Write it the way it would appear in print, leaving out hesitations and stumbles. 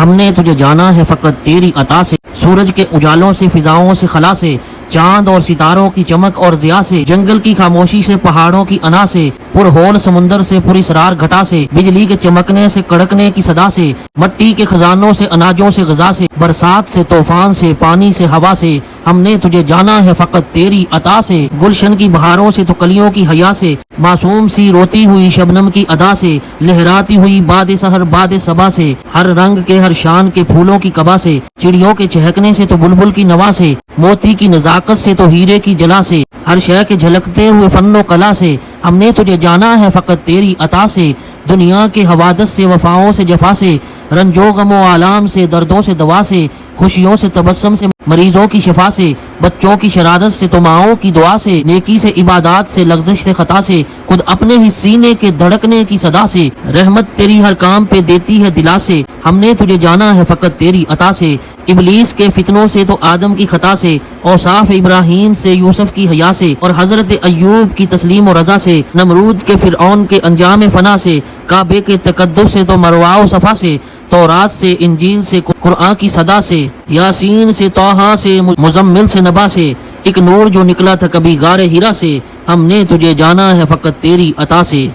ہم نے تجھے جانا ہے فقط تیری عطا سے، سورج کے اجالوں سے، فضاؤں سے، خلا سے، چاند اور ستاروں کی چمک اور ضیاء سے، جنگل کی خاموشی سے، پہاڑوں کی انا سے، پرہول سمندر سے، پر اسرار گھٹا سے، بجلی کے چمکنے سے، کڑکنے کی صدا سے، مٹی کے خزانوں سے، اناجوں سے، غذا سے، برسات سے، طوفان سے، پانی سے، ہوا سے، ہم نے تجھے جانا ہے فقط تیری عطا سے، گلشن کی بہاروں سے تو کلیوں کی حیا سے، معصوم سی روتی ہوئی شبنم کی ادا سے، لہراتی ہوئی باد سحر باد صبا سے، ہر رنگ کے ہر شان کے پھولوں کی کبا سے، چڑیوں کے چہکنے سے تو بلبل کی نوا سے، موتی کی نزاکت سے تو ہیرے کی جلا سے، ہر شے کے جھلکتے ہوئے فن و کلا سے، ہم نے تجھے جانا ہے فقط تیری عطا سے، دنیا کے حوادث سے، وفاؤں سے، جفا سے، رنج و غم و آلام سے، دردوں سے دوا سے، خوشیوں سے، تبسم سے، مریضوں کی شفا سے، بچوں کی شرارت سے تو ماؤں کی دعا سے، نیکی سے، عبادات سے، لغزش سے، خطا سے، خود اپنے ہی سینے کے دھڑکنے کی صدا سے، رحمت تیری ہر کام پہ دیتی ہے دلا سے، ہم نے تجھے جانا ہے فقط تیری عطا سے، ابلیس کے فتنوں سے تو آدم کی خطا سے، اوصاف ابراہیم سے، یوسف کی حیا سے، اور حضرت ایوب کی تسلیم و رضا سے، نمرود کے، فرعون کے انجام فنا سے، کعبے کے تقدس سے تو مروہ و صفا سے، تورات سے، انجیل سے، قرآن کی صدا سے، یاسین سے، طٰہٰ سے، مزمل سے، نبا سے، ایک نور جو نکلا تھا کبھی غار ہیرا سے، ہم نے تجھے جانا ہے فقط تیری عطا سے۔